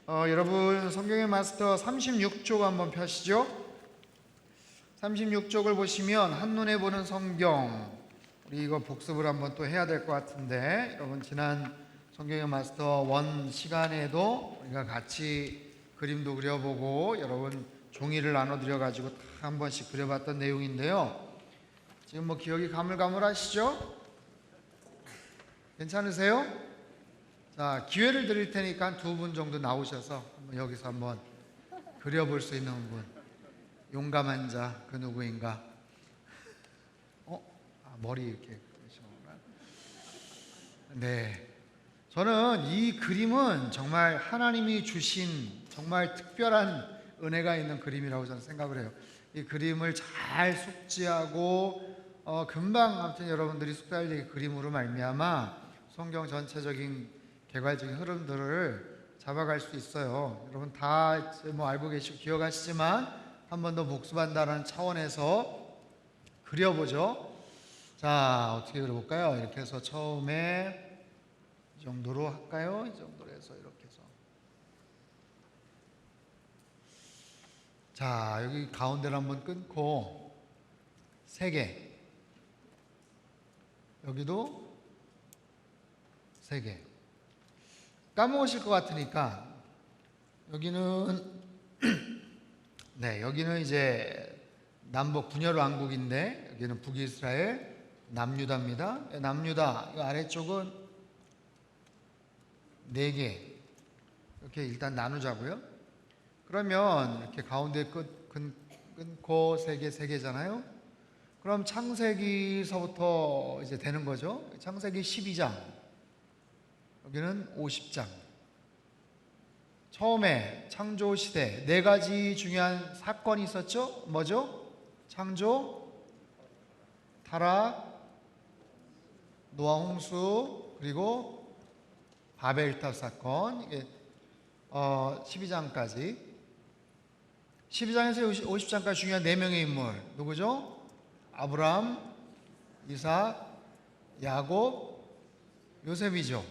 여러분 성경의 마스터 36쪽 한번 펴시죠. 36쪽을 보시면 한눈에 보는 성경, 우리 이거 복습을 한번 또 해야 될 것 같은데, 여러분 지난 성경의 마스터 1 시간에도 우리가 같이 그림도 그려보고 여러분 종이를 나눠드려 가지고 다 한 번씩 그려봤던 내용인데요. 지금 뭐 기억이 가물가물하시죠? 괜찮으세요? 자, 기회를 드릴 테니까 한 2분 정도 나오셔서 여기서 한번 그려볼 수 있는 분, 용감한 자, 그 누구인가? 머리 이렇게 그리시는구나. 네, 저는 이 그림은 정말 하나님이 주신 정말 특별한 은혜가 있는 그림이라고 저는 생각을 해요. 이 그림을 잘 숙지하고 금방 아무튼 여러분들이 숙지할 이 그림으로 말미암아 성경 전체적인 개괄적인 흐름들을 잡아갈 수 있어요. 여러분 다 뭐 알고 계시고 기억하시지만 한 번 더 복습한다는 차원에서 그려보죠. 자, 어떻게 그려볼까요? 이렇게 해서 처음에 이 정도로 할까요? 이 정도로 해서 이렇게 해서. 자, 여기 가운데를 한번 끊고 3개, 여기도 3개. 까먹으실 것 같으니까 여기는 네, 여기는 이제 남북 분열 왕국인데 여기는 북이스라엘, 남유다입니다. 남유다 이 아래쪽은 4개 이렇게 일단 나누자고요. 그러면 이렇게 가운데 끊고 3개잖아요. 그럼 창세기서부터 이제 되는 거죠. 창세기 12장, 여기는 50장. 처음에 창조 시대 4가지 중요한 사건이 있었죠. 뭐죠? 창조, 타락, 노아 홍수, 그리고 바벨탑 사건. 이게 12장까지. 12장에서 50장까지 중요한 4명의 인물 누구죠? 아브라함, 이삭, 야곱, 요셉이죠.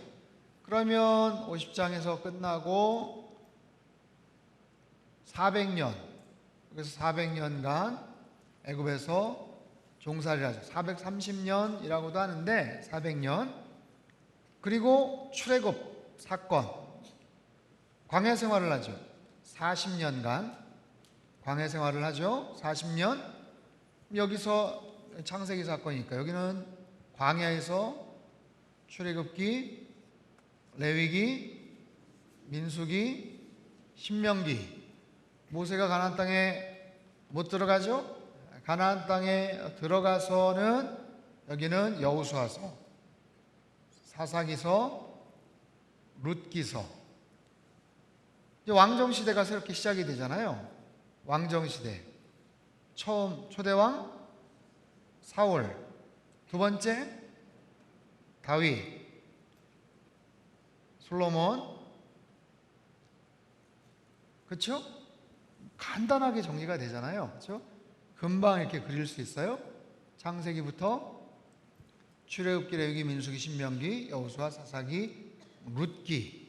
그러면 50장에서 끝나고 400년, 그래서 400년간 애굽에서 종살이를 하죠. 430년이라고도 하는데 400년. 그리고 출애굽 사건, 광야 생활을 하죠. 40년간 광야 생활을 하죠. 40년. 여기서 창세기 사건이니까 여기는 광야에서 출애굽기, 레위기, 민수기, 신명기. 모세가 가나안 땅에 못 들어가죠? 가나안 땅에 들어가서는 여기는 여호수아서, 사사기서, 룻기서. 이제 왕정시대가 새롭게 시작이 되잖아요. 왕정시대. 처음 초대왕 사울, 2번째 다윗, 솔로몬. 그렇죠? 간단하게 정리가 되잖아요. 그렇죠? 금방 이렇게 그릴 수 있어요. 창세기부터 출애굽기, 레위기, 민수기, 신명기, 여호수아, 사사기, 룻기.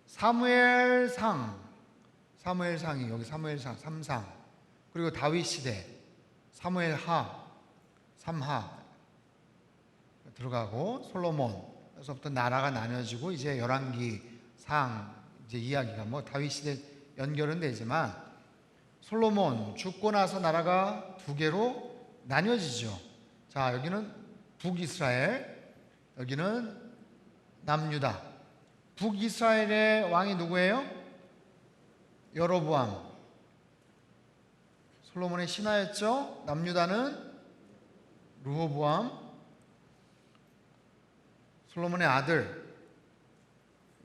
사무엘상이 여기 사무엘상 3상. 그리고 다윗 시대 사무엘하 3하 들어가고, 솔로몬에서부터 나라가 나뉘어지고 이제 열왕기상 이제 이야기가 뭐 다윗 시대 연결은 되지만 솔로몬 죽고 나서 나라가 2개로 나뉘어지죠. 자, 여기는 북이스라엘, 여기는 남유다. 북이스라엘의 왕이 누구예요? 여로보암. 솔로몬의 신하였죠. 남유다는 르호보암, 솔로몬의 아들.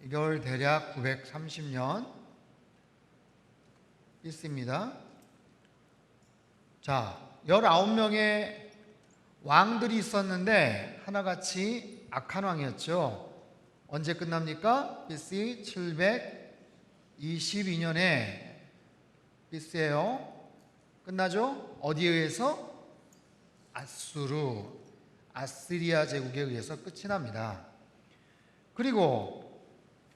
이걸 대략 930년 있습니다. 자, 19명의 왕들이 있었는데 하나같이 악한 왕이었죠. 언제 끝납니까? BC 722년에 BC예요. 끝나죠? 어디에 의해서? 아스리아 제국에 의해서 끝이 납니다. 그리고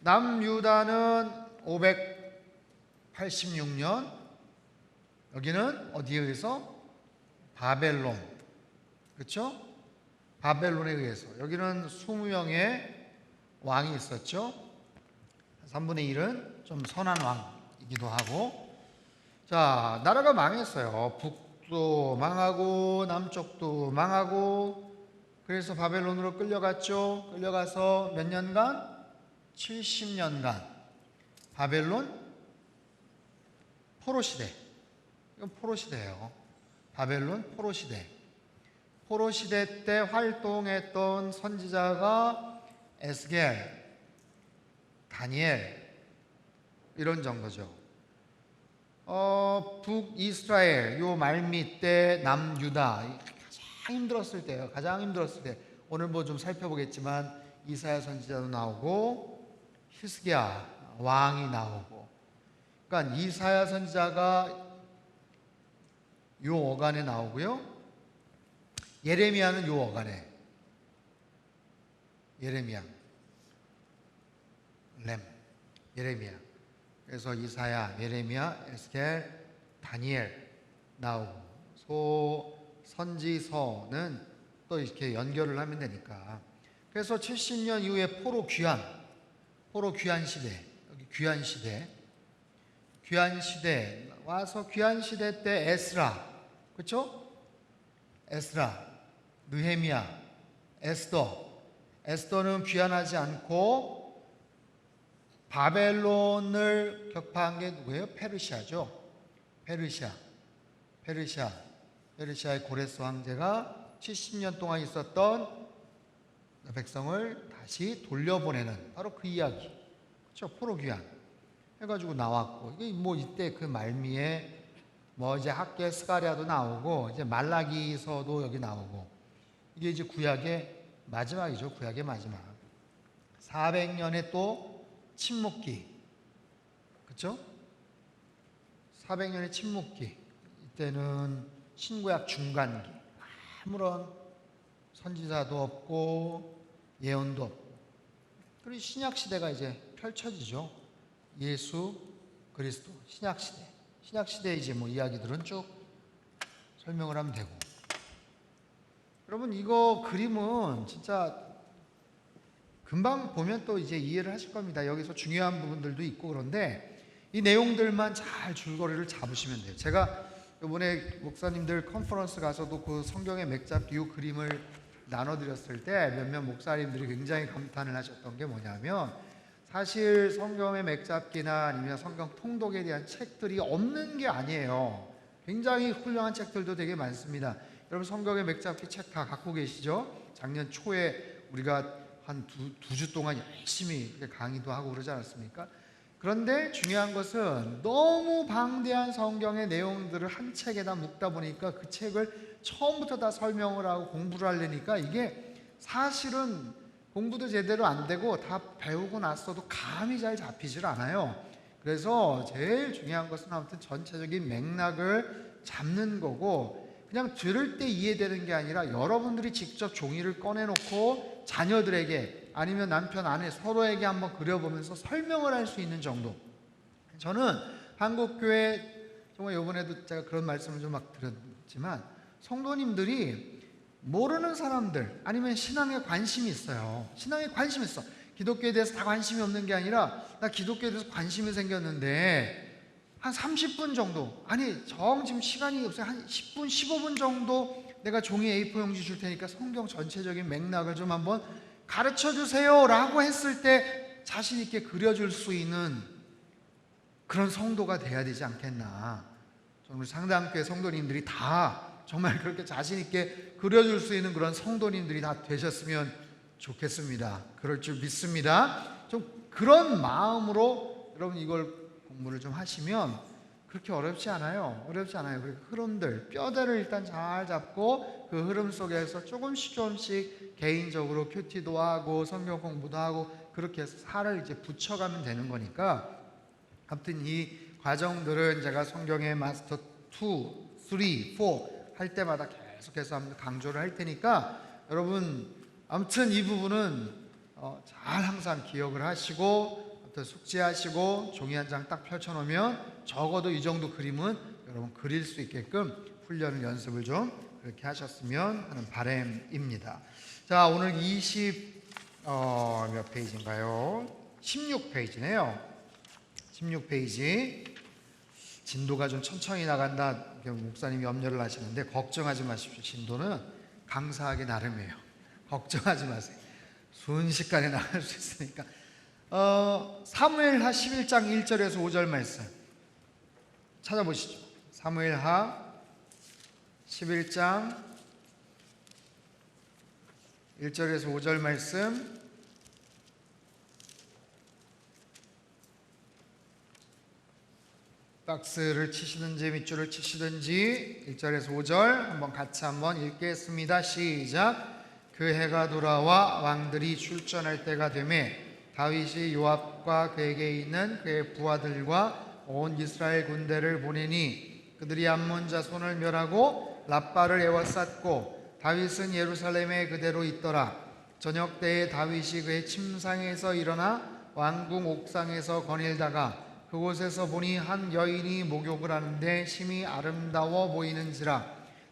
남유다는 86년. 여기는 어디에 의해서? 바벨론. 그렇죠? 바벨론에 의해서. 여기는 20명의 왕이 있었죠. 3분의 1은 좀 선한 왕이기도 하고. 자, 나라가 망했어요. 북도 망하고 남쪽도 망하고. 그래서 바벨론으로 끌려갔죠. 끌려가서 몇 년간? 70년간 바벨론 포로 시대. 이건 포로 시대예요. 바벨론 포로 시대. 포로 시대 때 활동했던 선지자가 에스겔, 다니엘 이런 정도죠. 북이스라엘 요 말미 때 남유다 가장 힘들었을 때요. 가장 힘들었을 때. 오늘 뭐 좀 살펴보겠지만 이사야 선지자도 나오고 히스기야 왕이 나오고. 그러니까 이사야 선지자가 요 어간에 나오고요. 예레미야는 요 어간에. 예레미야. 그래서 이사야, 예레미야, 에스겔, 다니엘 나오고 선지서는 또 이렇게 연결을 하면 되니까. 그래서 70년 이후에 포로 귀환 시대, 여기 귀환 시대 와서 귀환 시대 때 에스라, 그렇죠? 에스라, 느헤미야, 에스더는 귀환하지 않고 바벨론을 격파한 게 누구예요? 페르시아죠. 페르시아의 고레스 황제가 70년 동안 있었던 백성을 다시 돌려보내는 바로 그 이야기. 그렇죠? 포로 귀환 해가지고 나왔고, 이게 뭐 이때 그 말미에 뭐 이제 학계 스가랴도 나오고 이제 말라기서도 여기 나오고, 이게 이제 구약의 마지막이죠. 구약의 마지막. 400년의 또 침묵기. 그렇죠? 400년의 침묵기. 이때는 신구약 중간기. 아무런 선지자도 없고 예언도 없고. 그리고 신약 시대가 이제 펼쳐지죠. 예수 그리스도 신약 시대. 신약 시대 이제 뭐 이야기들은 쭉 설명을 하면 되고. 여러분 이거 그림은 진짜 금방 보면 또 이제 이해를 하실 겁니다. 여기서 중요한 부분들도 있고. 그런데 이 내용들만 잘 줄거리를 잡으시면 돼요. 제가 이번에 목사님들 컨퍼런스 가서도 그 성경의 맥잡기 이 그림을 나눠드렸을 때 몇몇 목사님들이 굉장히 감탄을 하셨던 게 뭐냐면, 사실 성경의 맥잡기나 아니면 성경 통독에 대한 책들이 없는 게 아니에요. 굉장히 훌륭한 책들도 되게 많습니다. 여러분 성경의 맥잡기 책 다 갖고 계시죠? 작년 초에 우리가 한 두 주 동안 열심히 강의도 하고 그러지 않았습니까? 그런데 중요한 것은 너무 방대한 성경의 내용들을 한 책에다 묶다 보니까 그 책을 처음부터 다 설명을 하고 공부를 하려니까 이게 사실은 공부도 제대로 안 되고 다 배우고 났어도 감이 잘 잡히질 않아요. 그래서 제일 중요한 것은 아무튼 전체적인 맥락을 잡는 거고, 그냥 들을 때 이해되는 게 아니라 여러분들이 직접 종이를 꺼내놓고 자녀들에게 아니면 남편 아내 서로에게 한번 그려보면서 설명을 할 수 있는 정도. 저는 한국교회 정말 이번에도 제가 그런 말씀을 좀 막 드렸지만, 성도님들이 모르는 사람들 아니면 신앙에 관심이 있어요. 신앙에 관심이 있어. 기독교에 대해서 다 관심이 없는 게 아니라 나 기독교에 대해서 관심이 생겼는데 한 30분 정도, 아니 지금 시간이 없어요. 한 10분 15분 정도 내가 종이 A4 용지 줄 테니까 성경 전체적인 맥락을 좀 한번 가르쳐 주세요 라고 했을 때 자신 있게 그려줄 수 있는 그런 성도가 돼야 되지 않겠나. 정말 상당교회 성도님들이 다 정말 그렇게 자신 있게 그려줄 수 있는 그런 성도님들이 다 되셨으면 좋겠습니다. 그럴 줄 믿습니다. 좀 그런 마음으로 여러분 이걸 공부를 좀 하시면 그렇게 어렵지 않아요. 그 흐름들, 뼈대를 일단 잘 잡고 그 흐름 속에서 조금씩 개인적으로 큐티도 하고 성경 공부도 하고 그렇게 해서 살을 이제 붙여가면 되는 거니까, 아무튼 이 과정들은 제가 성경의 마스터 2, 3, 4 할 때마다 계속해서 강조를 할 테니까 여러분 아무튼 이 부분은 잘 항상 기억을 하시고 그것부터 숙지하시고 종이 한 장 딱 펼쳐놓으면 적어도 이 정도 그림은 여러분 그릴 수 있게끔 훈련을 연습을 좀 그렇게 하셨으면 하는 바람입니다. 자, 오늘 몇 페이지인가요? 16페이지네요. 16페이지. 진도가 좀 천천히 나간다 목사님이 염려를 하시는데 걱정하지 마십시오. 진도는 강사하기 나름이에요. 걱정하지 마세요. 순식간에 나갈 수 있으니까. 사무엘하 11장 1절에서 5절 말씀 찾아보시죠. 사무엘하 11장 1절에서 5절 말씀 박스를 치시든지 밑줄을 치시든지 1절에서 5절 한번 같이 한번 읽겠습니다. 시작. 그 해가 돌아와 왕들이 출전할 때가 되매 다윗이 요압과 그에게 있는 그의 부하들과 온 이스라엘 군대를 보내니 그들이 암몬 자손을 멸하고 랍바를 에워쌌고 다윗은 예루살렘에 그대로 있더라. 저녁 때에 다윗이 그의 침상에서 일어나 왕궁 옥상에서 거닐다가 그곳에서 보니 한 여인이 목욕을 하는데 심히 아름다워 보이는지라.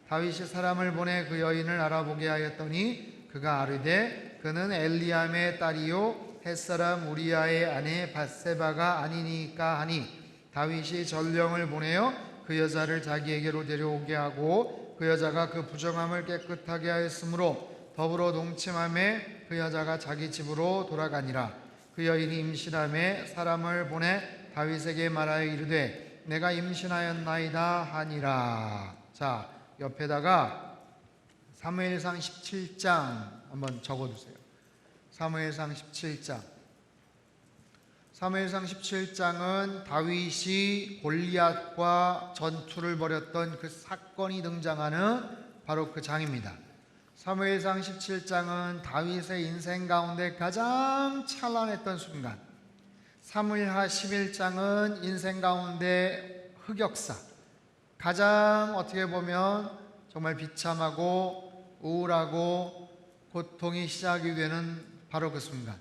다윗이 사람을 보내 그 여인을 알아보게 하였더니 그가 아르되 그는 엘리암의 딸이요 햇사람 우리아의 아내 밧세바가 아니니까 하니 다윗이 전령을 보내어 그 여자를 자기에게로 데려오게 하고 그 여자가 그 부정함을 깨끗하게 하였으므로 더불어 동침함에 그 여자가 자기 집으로 돌아가니라. 그 여인이 임신함에 사람을 보내 다윗에게 말하여 이르되 내가 임신하였나이다 하니라. 자, 옆에다가 사무엘상 17장 한번 적어두세요. 사무엘상 17장. 사무엘상 17장은 다윗이 골리앗과 전투를 벌였던 그 사건이 등장하는 바로 그 장입니다. 사무엘상 17장은 다윗의 인생 가운데 가장 찬란했던 순간, 사무엘하 11장은 인생 가운데 흑역사, 가장 어떻게 보면 정말 비참하고 우울하고 고통이 시작이 되는 바로 그 순간,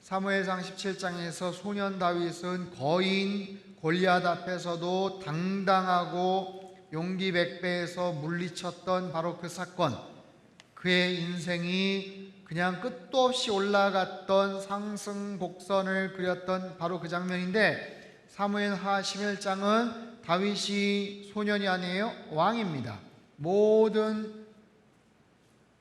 사무엘상 17장에서 소년 다윗은 거인 골리앗 앞에서도 당당하고 용기 백배에서 물리쳤던 바로 그 사건, 그의 인생이 그냥 끝도 없이 올라갔던 상승 곡선을 그렸던 바로 그 장면인데, 사무엘하 11장은 다윗이 소년이 아니에요, 왕입니다. 모든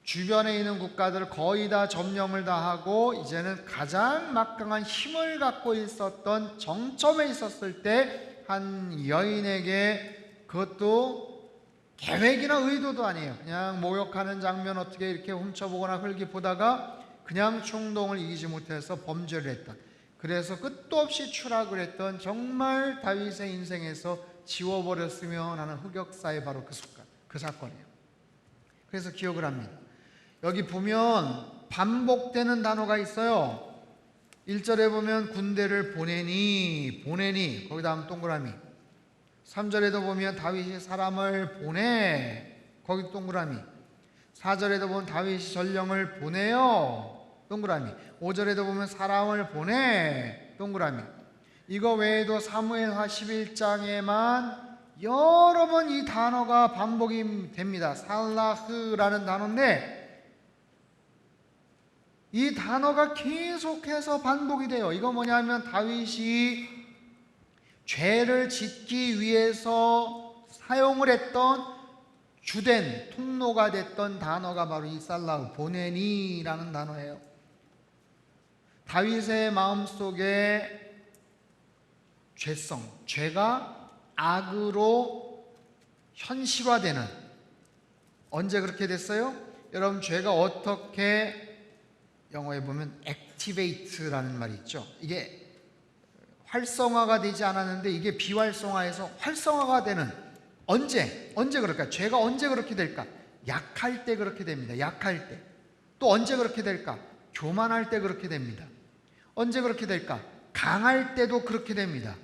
주변에 있는 국가들을 거의 다 점령을 다 하고 이제는 가장 막강한 힘을 갖고 있었던 정점에 있었을 때 한 여인에게, 그것도 계획이나 의도도 아니에요, 그냥 목욕하는 장면 어떻게 이렇게 훔쳐보거나 훑기보다가 그냥 충동을 이기지 못해서 범죄를 했던, 그래서 끝도 없이 추락을 했던 정말 다윗의 인생에서 지워버렸으면 하는 흑역사의 바로 그 사건이에요. 그래서 기억을 합니다. 여기 보면 반복되는 단어가 있어요. 1절에 보면 군대를 보내니 거기 다음 동그라미. 3절에도 보면 다윗이 사람을 보내, 거기 동그라미. 4절에도 보면 다윗이 전령을 보내요, 동그라미. 5절에도 보면 사람을 보내, 동그라미. 이거 외에도 사무엘하 11장에만 여러 번 이 단어가 반복이 됩니다. 살라흐라는 단어인데 이 단어가 계속해서 반복이 돼요. 이거 뭐냐면 다윗이 죄를 짓기 위해서 사용을 했던 주된 통로가 됐던 단어가 바로 이 살라흐, 보내니라는 단어예요. 다윗의 마음속에 죄성, 죄가 악으로 현실화되는, 언제 그렇게 됐어요? 여러분, 죄가 어떻게, 영어에 보면 activate라는 말이 있죠. 이게 활성화가 되지 않았는데 이게 비활성화해서 활성화가 되는, 언제 그럴까? 죄가 언제 그렇게 될까? 약할 때 그렇게 됩니다. 약할 때. 또 언제 그렇게 될까? 교만할 때 그렇게 됩니다. 언제 그렇게 될까? 강할 때도 그렇게 됩니다.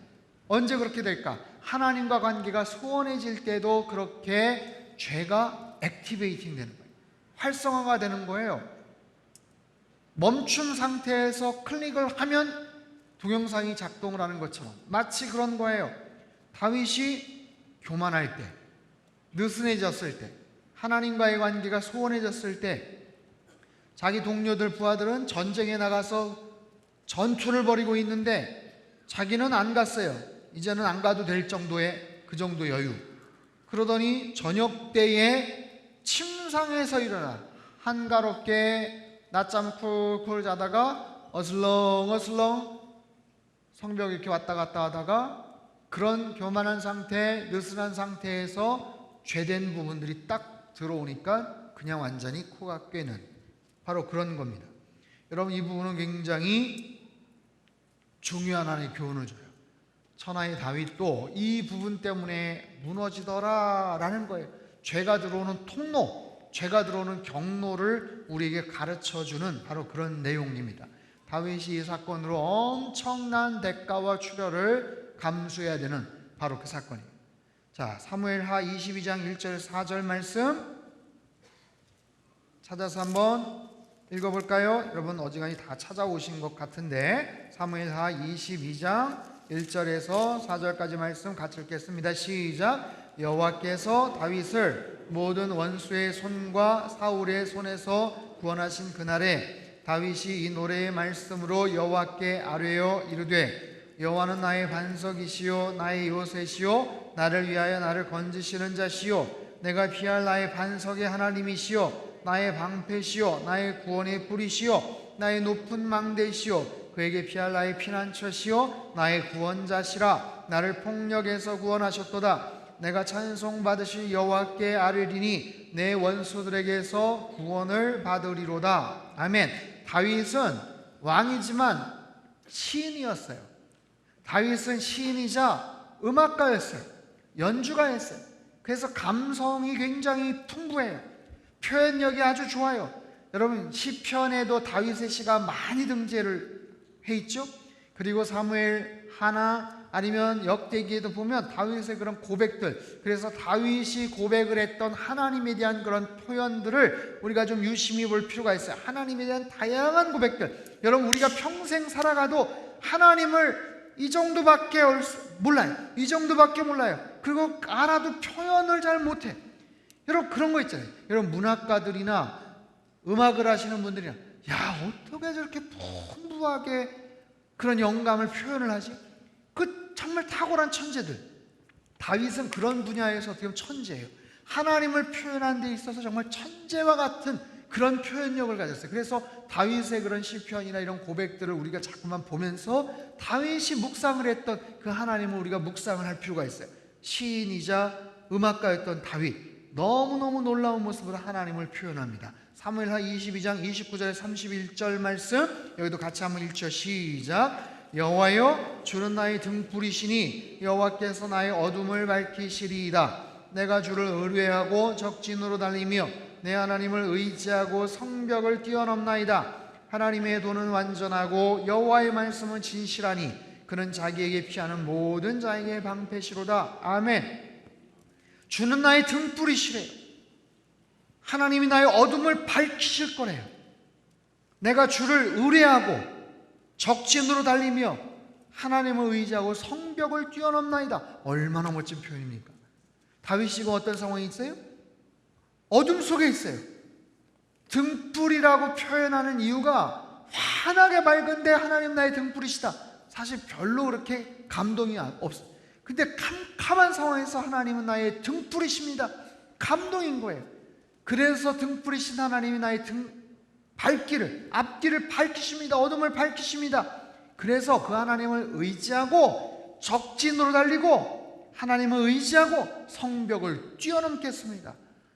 언제 그렇게 될까? 하나님과 관계가 소원해질 때도 그렇게 죄가 액티베이팅 되는 거예요. 활성화가 되는 거예요. 멈춘 상태에서 클릭을 하면 동영상이 작동을 하는 것처럼 마치 그런 거예요. 다윗이 교만할 때, 느슨해졌을 때, 하나님과의 관계가 소원해졌을 때, 자기 동료들 부하들은 전쟁에 나가서 전투를 벌이고 있는데 자기는 안 갔어요. 이제는 안 가도 될 정도의 그 정도 여유. 그러더니 저녁 때에 침상에서 일어나 한가롭게 낮잠 쿨쿨 자다가 어슬렁어슬렁 성벽 이렇게 왔다 갔다 하다가 그런 교만한 상태, 느슨한 상태에서 죄된 부분들이 딱 들어오니까 그냥 완전히 코가 꿰는 바로 그런 겁니다. 여러분, 이 부분은 굉장히 중요한 하나의 교훈을 줘요. 천하의 다윗도 이 부분 때문에 무너지더라 라는 거예요. 죄가 들어오는 통로, 죄가 들어오는 경로를 우리에게 가르쳐주는 바로 그런 내용입니다. 다윗이 이 사건으로 엄청난 대가와 출혈을 감수해야 되는 바로 그 사건입니다. 자, 사무엘하 22장 1절 4절 말씀 찾아서 한번 읽어볼까요? 여러분 어지간히 다 찾아오신 것 같은데 사무엘하 22장 1절에서 4절까지 말씀 같이 읽겠습니다. 시작. 여호와께서 다윗을 모든 원수의 손과 사울의 손에서 구원하신 그날에 다윗이 이 노래의 말씀으로 여호와께 아뢰어 이르되 여호와는 나의 반석이시요 나의 요새시요 나를 위하여 나를 건지시는 자시요 내가 피할 나의 반석의 하나님이시요 나의 방패시요 나의 구원의 뿌리시요 나의 높은 망대시요 그에게 피할 나의 피난처시요 나의 구원자시라. 나를 폭력에서 구원하셨도다. 내가 찬송받으실 여호와께 아뢰리니 내 원수들에게서 구원을 받으리로다. 아멘. 다윗은 왕이지만 시인이었어요. 다윗은 시인이자 음악가였어요. 연주가였어요. 그래서 감성이 굉장히 풍부해요. 표현력이 아주 좋아요. 여러분 시편에도 다윗의 시가 많이 등재를 해 있죠. 그리고 사무엘 하나 아니면 역대기에도 보면 다윗의 그런 고백들, 그래서 다윗이 고백을 했던 하나님에 대한 그런 표현들을 우리가 좀 유심히 볼 필요가 있어요. 하나님에 대한 다양한 고백들. 여러분 우리가 평생 살아가도 하나님을 이 정도밖에 몰라요. 이 정도밖에 몰라요. 그리고 알아도 표현을 잘 못해. 여러분 그런 거 있잖아요. 여러분 문학가들이나 음악을 하시는 분들이나 야 어떻게 저렇게 풍부하게 그런 영감을 표현을 하지? 그 정말 탁월한 천재들. 다윗은 그런 분야에서 어떻게 보면 천재예요. 하나님을 표현하는 데 있어서 정말 천재와 같은 그런 표현력을 가졌어요. 그래서 다윗의 그런 시편이나 이런 고백들을 우리가 자꾸만 보면서 다윗이 묵상을 했던 그 하나님을 우리가 묵상을 할 필요가 있어요. 시인이자 음악가였던 다윗, 너무너무 놀라운 모습으로 하나님을 표현합니다. 사무엘하 22장 29절 31절 말씀 여기도 같이 한번 읽죠. 시작. 여호와여 주는 나의 등불이시니 여호와께서 나의 어둠을 밝히시리이다. 내가 주를 의뢰하고 적진으로 달리며 내 하나님을 의지하고 성벽을 뛰어넘나이다. 하나님의 도는 완전하고 여호와의 말씀은 진실하니 그는 자기에게 피하는 모든 자에게 방패시로다. 아멘. 주는 나의 등불이시래요. 하나님이 나의 어둠을 밝히실 거래요. 내가 주를 의뢰하고 적진으로 달리며 하나님을 의지하고 성벽을 뛰어넘나이다. 얼마나 멋진 표현입니까? 다윗이가 어떤 상황이 있어요? 어둠 속에 있어요. 등불이라고 표현하는 이유가 환하게 밝은데 하나님 나의 등불이시다. 사실 별로 그렇게 감동이 없어요. 근데 캄캄한 상황에서 하나님은 나의 등불이십니다. 감동인 거예요. 그래서 등불이신 하나님이 나의 앞길을 밝히십니다. 어둠을 밝히십니다. 그래서 그 하나님을 의지하고 적진으로 달리고 하나님을 의지하고 성벽을 뛰어넘겠습니다.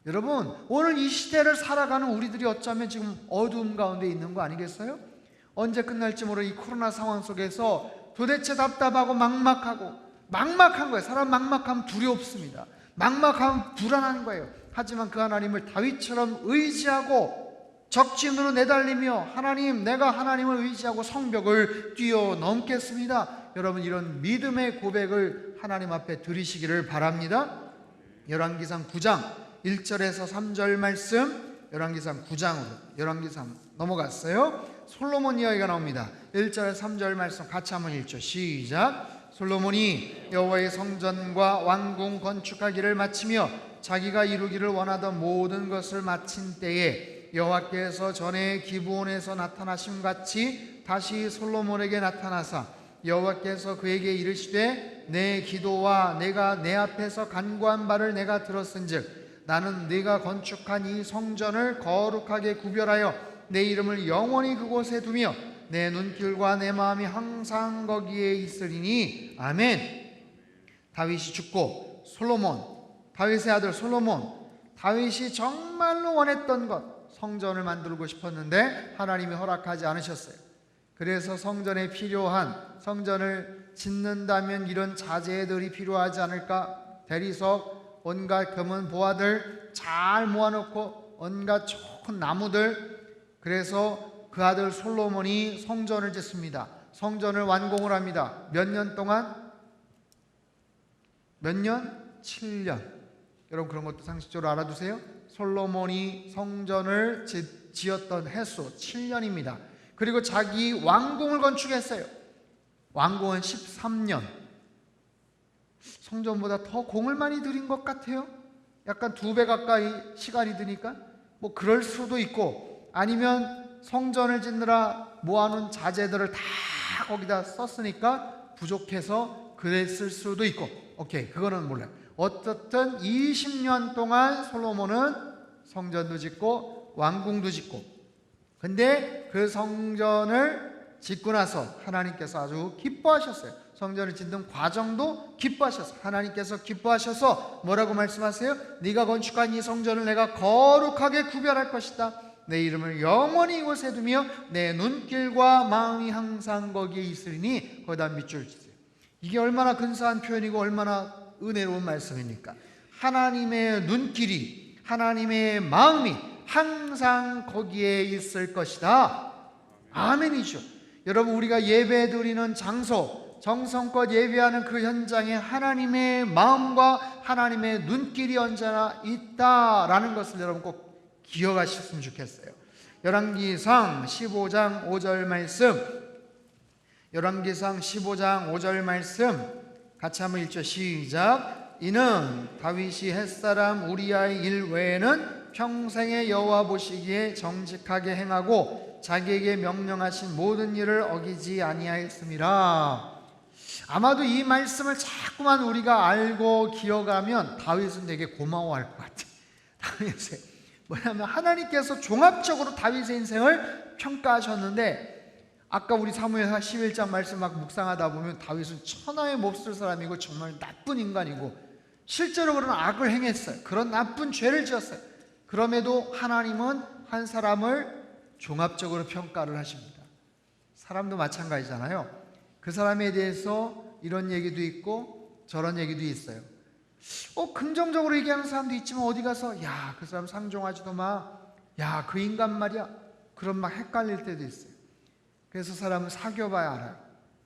여러분 오늘 이 시대를 살아가는 우리들이 어쩌면 지금 어두움 가운데 있는 거 아니겠어요? 언제 끝날지 모르는 이 코로나 상황 속에서 도대체 답답하고 막막한 거예요. 사람 막막하면 두렵습니다. 막막하면 불안한 거예요. 하지만 그 하나님을 다윗처럼 의지하고 적진으로 내달리며 하나님, 내가 하나님을 의지하고 성벽을 뛰어넘겠습니다. 여러분 이런 믿음의 고백을 하나님 앞에 드리시기를 바랍니다. 열왕기상 9장 1절에서 3절 말씀 열왕기상 9장으로 열왕기상 넘어갔어요. 솔로몬 이야기가 나옵니다. 1절 3절 말씀 같이 한번 읽죠. 시작. 솔로몬이 여호와의 성전과 왕궁 건축하기를 마치며 자기가 이루기를 원하던 모든 것을 마친 때에 여호와께서 전에 기브온에서 나타나심 같이 다시 솔로몬에게 나타나사 여호와께서 그에게 이르시되 내 기도와 내가 내 앞에서 간구한 바를 내가 들었은즉 나는 네가 건축한 이 성전을 거룩하게 구별하여 내 이름을 영원히 그곳에 두며 내 눈길과 내 마음이 항상 거기에 있으리니 아멘. 다윗이 죽고 다윗의 아들 솔로몬, 다윗이 정말로 원했던 것, 성전을 만들고 싶었는데 하나님이 허락하지 않으셨어요. 그래서 성전에 필요한, 성전을 짓는다면 이런 자재들이 필요하지 않을까? 대리석, 온갖 금은 보화들 잘 모아놓고 온갖 좋은 나무들. 그래서 그 아들 솔로몬이 성전을 짓습니다. 성전을 완공을 합니다. 몇 년 동안? 몇 년? 7년. 여러분 그런 것도 상식적으로 알아두세요. 솔로몬이 성전을 지었던 횟수 7년입니다. 그리고 자기 왕궁을 건축했어요. 왕궁은 13년. 성전보다 더 공을 많이 들인 것 같아요. 약간 2배 가까이 시간이 드니까 뭐 그럴 수도 있고, 아니면 성전을 짓느라 모아놓은 자재들을 다 거기다 썼으니까 부족해서 그랬을 수도 있고, 오케이, 그거는 몰라요. 어떻든 20년 동안 솔로몬은 성전도 짓고 왕궁도 짓고, 근데 그 성전을 짓고 나서 하나님께서 아주 기뻐하셨어요. 성전을 짓는 과정도 기뻐하셨어요. 하나님께서 기뻐하셔서 뭐라고 말씀하세요? 네가 건축한 이 성전을 내가 거룩하게 구별할 것이다. 내 이름을 영원히 이곳에 두며 내 눈길과 마음이 항상 거기에 있으리니 거기다 밑줄 치세요. 이게 얼마나 근사한 표현이고 얼마나 은혜로운 말씀입니까? 하나님의 눈길이, 하나님의 마음이 항상 거기에 있을 것이다. 아멘이죠. 여러분, 우리가 예배 드리는 장소, 정성껏 예배하는 그 현장에 하나님의 마음과 하나님의 눈길이 언제나 있다라는 것을 여러분 꼭 기억하셨으면 좋겠어요. 열왕기상 15장 5절 말씀, 열왕기상 15장 5절 말씀 같이 한번 읽죠. 시작. 이는 다윗이 햇사람 우리아의 일 외에는 평생에 여호와 보시기에 정직하게 행하고 자기에게 명령하신 모든 일을 어기지 아니하였음이라. 아마도 이 말씀을 자꾸만 우리가 알고 기억하면 다윗은 되게 고마워할 것 같아요. 다윗은 뭐냐면 하나님께서 종합적으로 다윗의 인생을 평가하셨는데, 아까 우리 사무엘하 11장 말씀 막 묵상하다 보면 다윗은 천하에 몹쓸 사람이고 정말 나쁜 인간이고 실제로 그런 악을 행했어요. 그런 나쁜 죄를 지었어요. 그럼에도 하나님은 한 사람을 종합적으로 평가를 하십니다. 사람도 마찬가지잖아요. 그 사람에 대해서 이런 얘기도 있고 저런 얘기도 있어요. 긍정적으로 얘기하는 사람도 있지만 어디 가서 야, 그 사람 상종하지도 마, 야, 그 인간 말이야, 그런 막 헷갈릴 때도 있어요. 그래서 사람은 사귀어봐야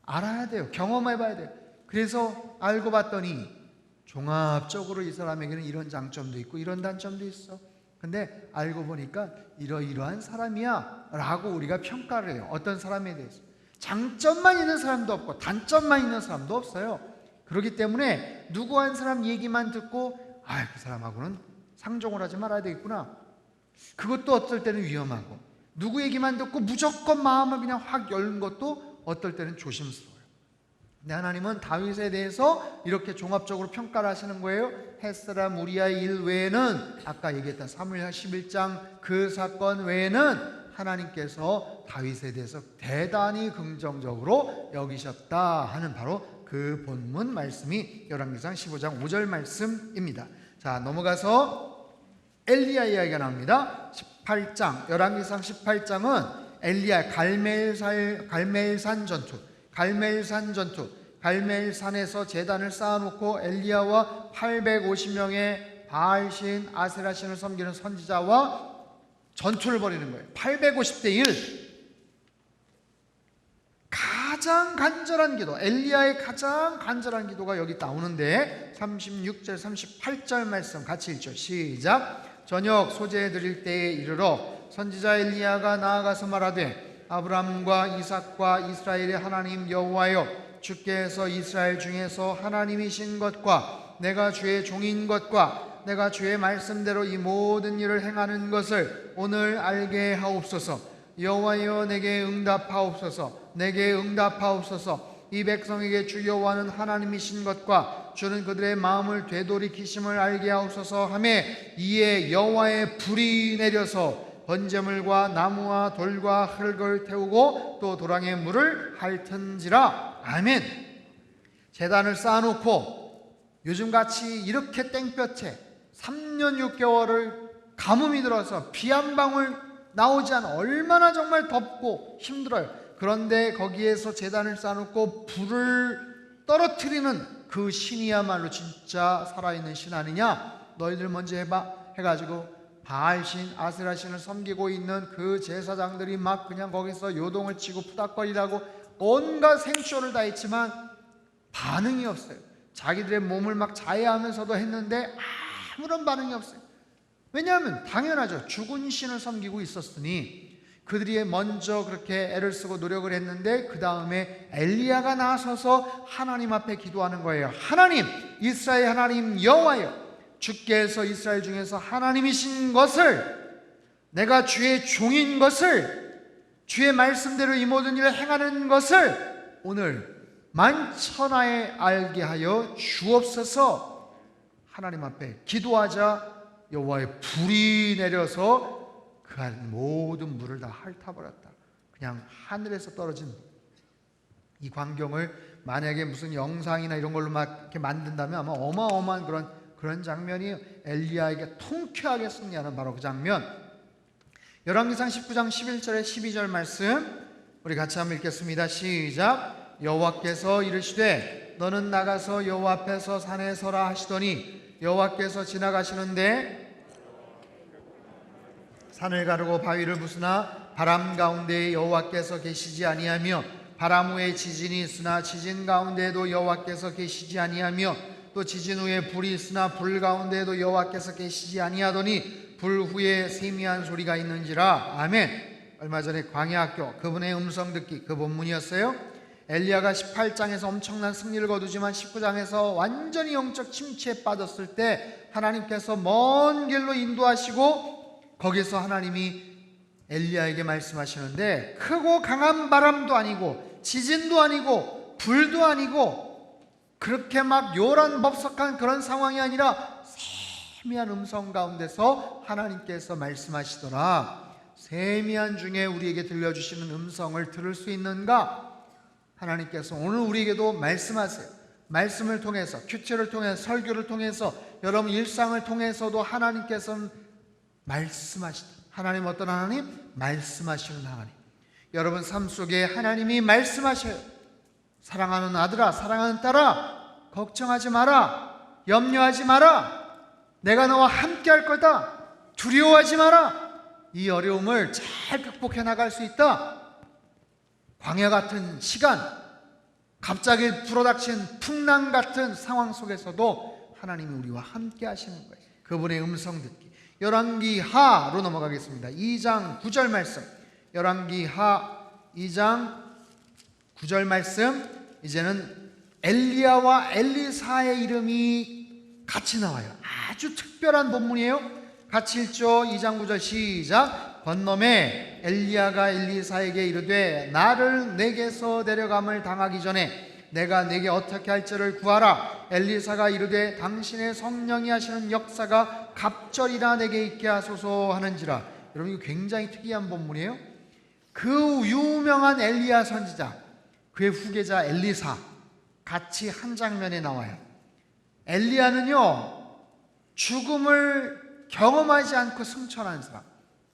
알아야 돼요. 경험해봐야 돼요. 그래서 알고 봤더니 종합적으로 이 사람에게는 이런 장점도 있고 이런 단점도 있어. 근데 알고 보니까 이러이러한 사람이야 라고 우리가 평가를 해요. 어떤 사람에 대해서 장점만 있는 사람도 없고 단점만 있는 사람도 없어요. 그렇기 때문에 누구 한 사람 얘기만 듣고 그 사람하고는 상종을 하지 말아야 되겠구나, 그것도 어떨 때는 위험하고, 누구 얘기만 듣고 무조건 마음을 그냥 확 열는 것도 어떨 때는 조심스러워요. 근데 하나님은 다윗에 대해서 이렇게 종합적으로 평가를 하시는 거예요. 햇사람 우리아의 일 외에는, 아까 얘기했던 사무엘하 11장 그 사건 외에는 하나님께서 다윗에 대해서 대단히 긍정적으로 여기셨다 하는 바로 그 본문 말씀이 열왕기상 15장 5절 말씀입니다. 자, 넘어가서 엘리야 이야기가 나옵니다. 18장, 열왕기상 18장은 엘리야 갈멜산 전투, 갈멜산에서 제단을 쌓아놓고 엘리야와 850명의 바알신, 아세라신을 섬기는 선지자와 전투를 벌이는 거예요. 850대 1. 가장 간절한 기도, 엘리야의 가장 간절한 기도가 여기 나오는데 36절 38절 말씀 같이 읽죠. 시작. 저녁 소재 드릴 때에 이르러 선지자 엘리야가 나아가서 말하되 아브라함과 이삭과 이스라엘의 하나님 여호와여, 주께서 이스라엘 중에서 하나님이신 것과 내가 주의 종인 것과 내가 주의 말씀대로 이 모든 일을 행하는 것을 오늘 알게 하옵소서. 여호와여, 내게 응답하옵소서. 내게 응답하옵소서. 이 백성에게 주 여호와는 하나님이신 것과 주는 그들의 마음을 되돌이키심을 알게 하옵소서 하며, 이에 여호와의 불이 내려서 번제물과 나무와 돌과 흙을 태우고 또 도랑에 물을 핥은지라. 아멘. 제단을 쌓아놓고 요즘같이 이렇게 땡볕에 3년 6개월을 가뭄이 들어서 비 한 방울 나오지 않아 얼마나 정말 덥고 힘들어요. 그런데 거기에서 제단을 쌓아놓고 불을 떨어뜨리는 그 신이야말로 진짜 살아있는 신 아니냐? 너희들 먼저 해봐 해가지고 바알신, 아세라신을 섬기고 있는 그 제사장들이 막 그냥 거기서 요동을 치고 푸닥거리라고 온갖 생쇼를 다 했지만 반응이 없어요. 자기들의 몸을 막 자해하면서도 했는데 아무런 반응이 없어요. 왜냐하면 당연하죠. 죽은 신을 섬기고 있었으니 그들이 먼저 그렇게 애를 쓰고 노력을 했는데 그 다음에 엘리야가 나서서 하나님 앞에 기도하는 거예요. 하나님, 이스라엘 하나님 여호와여, 주께서 이스라엘 중에서 하나님이신 것을, 내가 주의 종인 것을, 주의 말씀대로 이 모든 일을 행하는 것을 오늘 만천하에 알게 하여 주옵소서. 하나님 앞에 기도하자 여호와의 불이 내려서 그 안 모든 물을 다 핥아버렸다. 그냥 하늘에서 떨어진 이 광경을 만약에 무슨 영상이나 이런 걸로 막 이렇게 만든다면 아마 어마어마한 그런 장면이 엘리야에게 통쾌하게 승리하는 바로 그 장면. 열왕기상 19장 11절에 12절 말씀 우리 같이 한번 읽겠습니다. 시작. 여호와께서 이르시되 너는 나가서 여호와 앞에서 산에 서라 하시더니 여호와께서 지나가시는데 산을 가르고 바위를 부수나 바람 가운데에 여호와께서 계시지 아니하며 바람 후에 지진이 있으나 지진 가운데에도 여호와께서 계시지 아니하며 또 지진 후에 불이 있으나 불 가운데에도 여호와께서 계시지 아니하더니 불 후에 세미한 소리가 있는지라. 아멘. 얼마 전에 광야학교 그분의 음성 듣기 그 본문이었어요. 엘리야가 18장에서 엄청난 승리를 거두지만 19장에서 완전히 영적 침체에 빠졌을 때 하나님께서 먼 길로 인도하시고 거기서 하나님이 엘리야에게 말씀하시는데 크고 강한 바람도 아니고 지진도 아니고 불도 아니고 그렇게 막 요란 법석한 그런 상황이 아니라 세미한 음성 가운데서 하나님께서 말씀하시더라. 세미한 중에 우리에게 들려주시는 음성을 들을 수 있는가? 하나님께서 오늘 우리에게도 말씀하세요. 말씀을 통해서, 큐티를 통해서, 설교를 통해서, 여러분 일상을 통해서도 하나님께서는 말씀하시다. 하나님 어떤 하나님? 말씀하시는 하나님. 여러분 삶 속에 하나님이 말씀하셔요. 사랑하는 아들아, 사랑하는 딸아, 걱정하지 마라, 염려하지 마라, 내가 너와 함께 할 거다, 두려워하지 마라. 이 어려움을 잘 극복해 나갈 수 있다. 광야 같은 시간, 갑자기 불어닥친 풍랑 같은 상황 속에서도 하나님이 우리와 함께 하시는 거예요. 그분의 음성 듣기. 열왕기하로 넘어가겠습니다. 2장 9절 말씀. 열왕기하 2장 9절 말씀. 이제는 엘리야와 엘리사의 이름이 같이 나와요. 아주 특별한 본문이에요. 같이 읽죠. 2장 9절 시작. 건너매 엘리야가 엘리사에게 이르되 나를 내게서 데려감을 당하기 전에 내가 내게 어떻게 할지를 구하라. 엘리사가 이르되 당신의 성령이 하시는 역사가 갑절이라 내게 있게 하소서 하는지라. 여러분 이거 굉장히 특이한 본문이에요. 그 유명한 엘리야 선지자, 그의 후계자 엘리사 같이 한 장면에 나와요. 엘리야는요 죽음을 경험하지 않고 승천한 사람,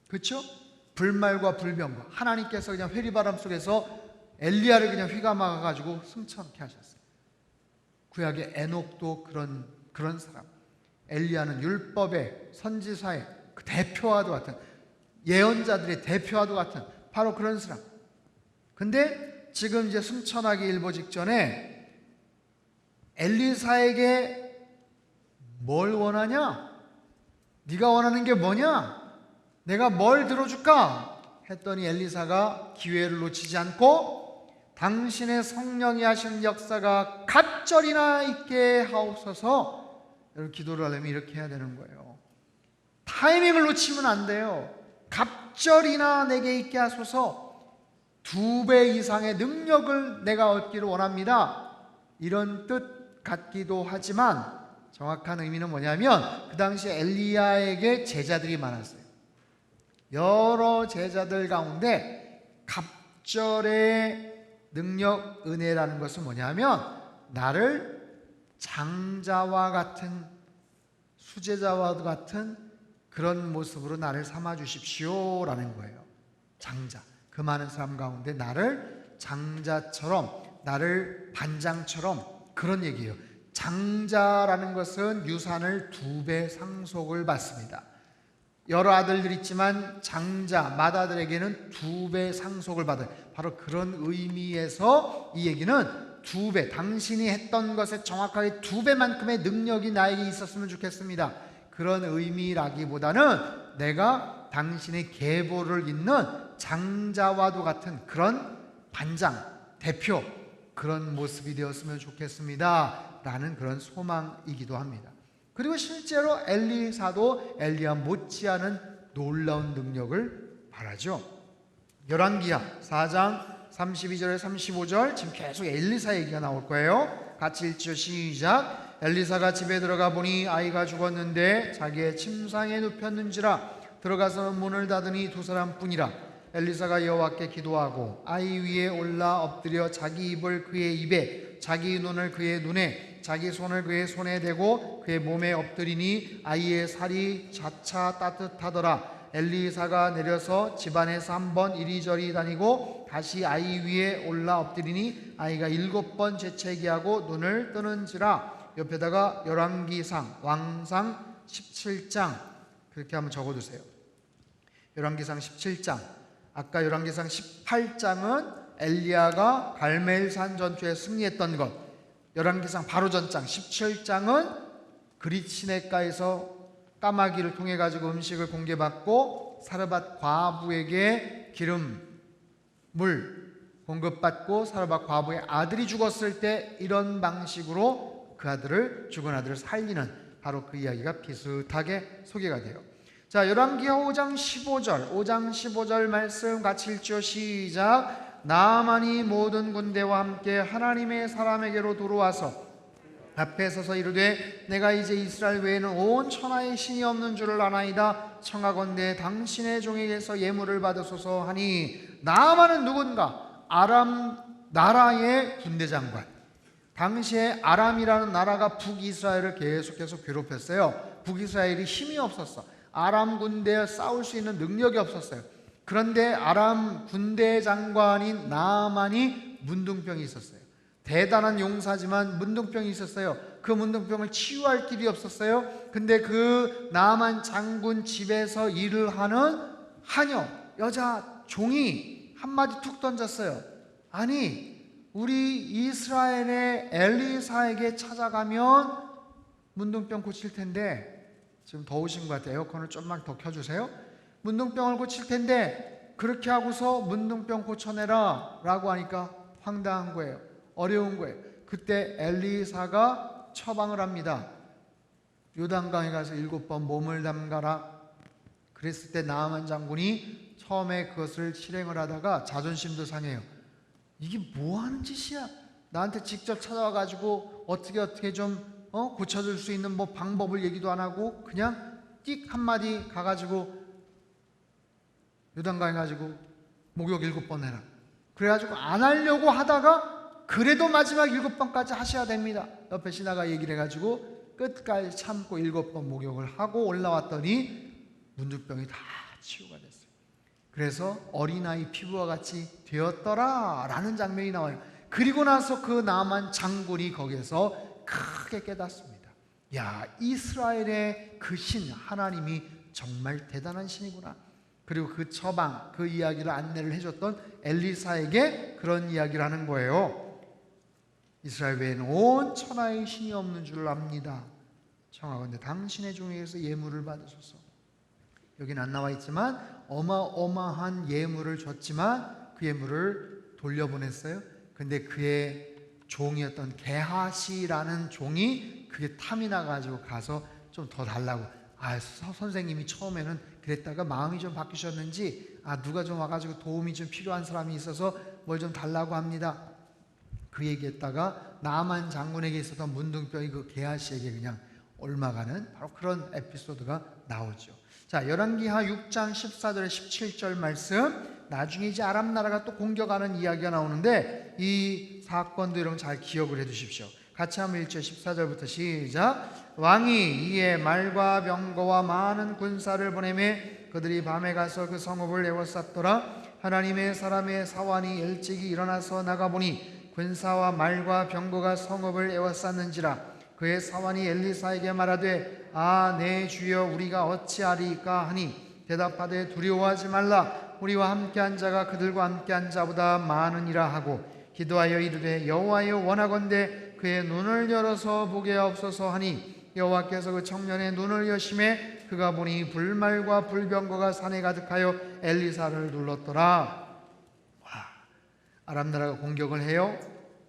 그렇죠? 불말과 불병과 하나님께서 그냥 회리바람 속에서 엘리야를 그냥 휘감아가지고 승천케 하셨어요. 구약의 에녹도 그런 사람. 엘리야는 율법의 선지사의 그 대표와도 같은, 예언자들의 대표와도 같은 바로 그런 사람. 근데 지금 이제 승천하기 일보 직전에 엘리사에게 뭘 원하냐? 네가 원하는 게 뭐냐? 내가 뭘 들어줄까? 했더니 엘리사가 기회를 놓치지 않고 당신의 성령이 하신 역사가 갑절이나 있게 하옵소서. 여러분, 기도를 하려면 이렇게 해야 되는 거예요. 타이밍을 놓치면 안 돼요. 갑절이나 내게 있게 하소서. 2배 이상의 능력을 내가 얻기를 원합니다. 이런 뜻 같기도 하지만 정확한 의미는 뭐냐면, 그 당시 엘리야에게 제자들이 많았어요. 여러 제자들 가운데 갑절의 능력, 은혜라는 것은 뭐냐면, 나를 장자와 같은, 수제자와 같은 그런 모습으로 나를 삼아 주십시오 라는 거예요. 장자, 그 많은 사람 가운데 나를 장자처럼, 나를 반장처럼, 그런 얘기예요. 장자라는 것은 유산을 2배 상속을 받습니다. 여러 아들들이 있지만 장자, 맏아들에게는 2배 상속을 받아요. 바로 그런 의미에서 이 얘기는 2배, 당신이 했던 것에 정확하게 2배만큼의 능력이 나에게 있었으면 좋겠습니다. 그런 의미라기보다는 내가 당신의 계보를 잇는 장자와도 같은 그런 반장, 대표, 그런 모습이 되었으면 좋겠습니다 라는 그런 소망이기도 합니다. 그리고 실제로 엘리사도 엘리야 못지않은 놀라운 능력을 바라죠. 열왕기하 4장 32절에 35절, 지금 계속 엘리사 얘기가 나올 거예요. 같이 읽죠. 시작. 엘리사가 집에 들어가 보니 아이가 죽었는데 자기의 침상에 눕혔는지라. 들어가서 문을 닫으니 2사람뿐이라. 엘리사가 여호와께 기도하고 아이 위에 올라 엎드려 자기 입을 그의 입에, 자기 눈을 그의 눈에, 자기 손을 그의 손에 대고 그의 몸에 엎드리니 아이의 살이 자차 따뜻하더라. 엘리사가 내려서 집안에서 3번 이리저리 다니고 다시 아이 위에 올라 엎드리니 아이가 7번 재채기하고 눈을 뜨는지라. 옆에다가 열왕기상 왕상 17장 그렇게 한번 적어두세요. 열왕기상 17장, 아까 열왕기상 18장은 엘리야가 갈멜산 전투에 승리했던 것, 열왕기상 바로 전장 17장은 그릿시냇가에서 까마귀를 통해 가지고 음식을 공개받고 사르밧 과부에게 기름, 물 공급받고 사르밧 과부의 아들이 죽었을 때 이런 방식으로 그 아들을, 죽은 아들을 살리는 바로 그 이야기가 비슷하게 소개가 돼요. 자, 열왕기하 5장 15절 말씀 같이 읽죠. 시작. 나아만이 모든 군대와 함께 하나님의 사람에게로 들어와서 앞에 서서 이르되 내가 이제 이스라엘 외에는 온 천하에 신이 없는 줄을 아나이다. 청하건대 당신의 종에게서 예물을 받으소서 하니, 나아만은 누군가? 아람 나라의 군대 장관. 당시에 아람이라는 나라가 북이스라엘을 계속해서 괴롭혔어요. 북이스라엘이 힘이 없었어. 아람 군대에 싸울 수 있는 능력이 없었어요. 그런데 아람 군대 장관인 나아만이 문둥병이 있었어요. 대단한 용사지만 문둥병이 있었어요. 그 문둥병을 치유할 길이 없었어요. 근데 그 나아만 장군 집에서 일을 하는 하녀, 여자 종이 한마디 툭 던졌어요. 아니, 우리 이스라엘의 엘리사에게 찾아가면 문둥병 고칠 텐데, 지금 더우신 것 같아요. 에어컨을 좀만 더 켜주세요. 문둥병을 고칠 텐데 그렇게 하고서 문둥병 고쳐내라 라고 하니까 황당한 거예요. 어려운 거예요. 그때 엘리사가 처방을 합니다. 요단강에 가서 7번 몸을 담가라. 그랬을 때 나아만 장군이 처음에 그것을 실행을 하다가 자존심도 상해요. 이게 뭐 하는 짓이야? 나한테 직접 찾아와 가지고 어떻게 좀 고쳐줄 수 있는 뭐 방법을 얘기도 안 하고 그냥 띡 한마디 가가지고 요단강에 가지고 목욕 7번 해라. 그래가지고 안 하려고 하다가 그래도 마지막 7번까지 하셔야 됩니다. 옆에 신하가 얘기를 해가지고 끝까지 참고 7번 목욕을 하고 올라왔더니 문둥병이 다 치유가 됐어요. 그래서 어린아이 피부와 같이 되었더라 라는 장면이 나와요. 그리고 나서 그 나아만 장군이 거기에서 크게 깨닫습니다. 야, 이스라엘의 그 신 하나님이 정말 대단한 신이구나. 그리고 그 처방, 그 이야기를 안내를 해줬던 엘리사에게 그런 이야기를 하는 거예요. 이스라엘 외에는 온 천하의 신이 없는 줄 압니다. 청하건대 당신의 종에게서 예물을 받으소서. 여기는 안 나와 있지만 어마어마한 예물을 줬지만 그 예물을 돌려보냈어요. 근데 그의 종이었던 게하시라는 종이 그게 탐이 나가지고 가서 좀 더 달라고. 선생님이 처음에는 그랬다가 마음이 좀 바뀌셨는지 누가 좀 와가지고 도움이 좀 필요한 사람이 있어서 뭘 좀 달라고 합니다. 그 얘기했다가 나만 장군에게 있었던 문둥병이 그 게하시에게 그냥 옮아가는 바로 그런 에피소드가 나오죠. 자, 열왕기하 6장 14절에 17절 말씀. 나중에 이제 아람 나라가 또 공격하는 이야기가 나오는데 이 사건도 여러분 잘 기억을 해 두십시오. 같이 한번 읽죠. 14절부터 시작. 왕이 이에 말과 병거와 많은 군사를 보내매 그들이 밤에 가서 그 성읍을 에워쌌더라. 하나님의 사람의 사환이 일찍이 일어나서 나가보니 군사와 말과 병거가 성읍을 에워쌌는지라. 그의 사환이 엘리사에게 말하되 내 주여 우리가 어찌하리이까 하니 대답하되 두려워하지 말라. 우리와 함께한 자가 그들과 함께한 자보다 많으니라 하고 기도하여 이르되 여호와여 원하건대 그의 눈을 열어서 보게 하옵소서 하니 여호와께서 그 청년의 눈을 여심해 그가 보니 불말과 불병거가 산에 가득하여 엘리사를 눌렀더라. 아람 나라가 공격을 해요.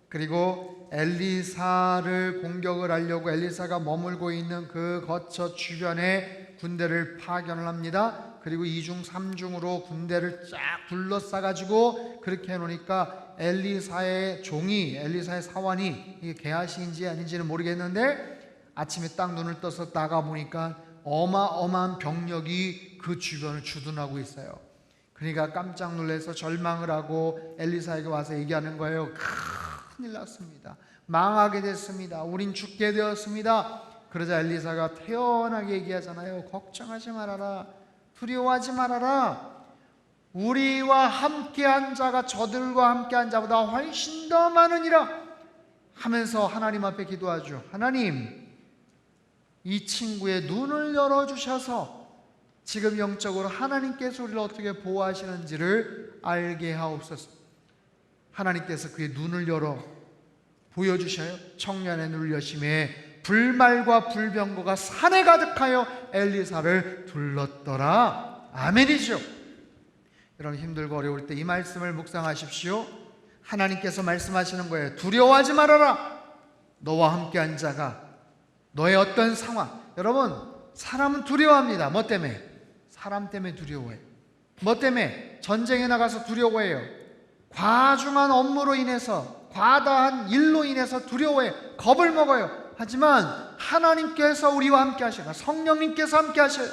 그리고 엘리사를 공격을 하려고 엘리사가 머물고 있는 그 거처 주변에 군대를 파견을 합니다. 그리고 2중 3중으로 군대를 쫙 둘러싸가지고 그렇게 해놓으니까 엘리사의 종이, 엘리사의 사환이 이게 게하시인지 아닌지는 모르겠는데 아침에 딱 눈을 떠서 나가보니까 어마어마한 병력이 그 주변을 주둔하고 있어요. 그러니까 깜짝 놀라서 절망을 하고 엘리사에게 와서 얘기하는 거예요. 큰일 났습니다. 망하게 됐습니다. 우린 죽게 되었습니다. 그러자 엘리사가 태연하게 얘기하잖아요. 걱정하지 말아라. 두려워하지 말아라. 우리와 함께한 자가 저들과 함께한 자보다 훨씬 더 많으니라 하면서 하나님 앞에 기도하죠. 하나님, 이 친구의 눈을 열어주셔서 지금 영적으로 하나님께서 우리를 어떻게 보호하시는지를 알게 하옵소서. 하나님께서 그의 눈을 열어 보여주셔요. 청년의 눈을 여심해 불말과 불병거가 산에 가득하여 엘리사를 둘렀더라. 아멘이죠. 여러분 힘들고 어려울 때 이 말씀을 묵상하십시오. 하나님께서 말씀하시는 거예요. 두려워하지 말아라. 너와 함께한 자가 너의 어떤 상황. 여러분 사람은 두려워합니다. 뭐 때문에? 사람 때문에 두려워해요. 뭐 때문에? 전쟁에 나가서 두려워해요. 과중한 업무로 인해서, 과다한 일로 인해서 두려워해 겁을 먹어요. 하지만 하나님께서 우리와 함께 하셔요. 성령님께서 함께 하셔요.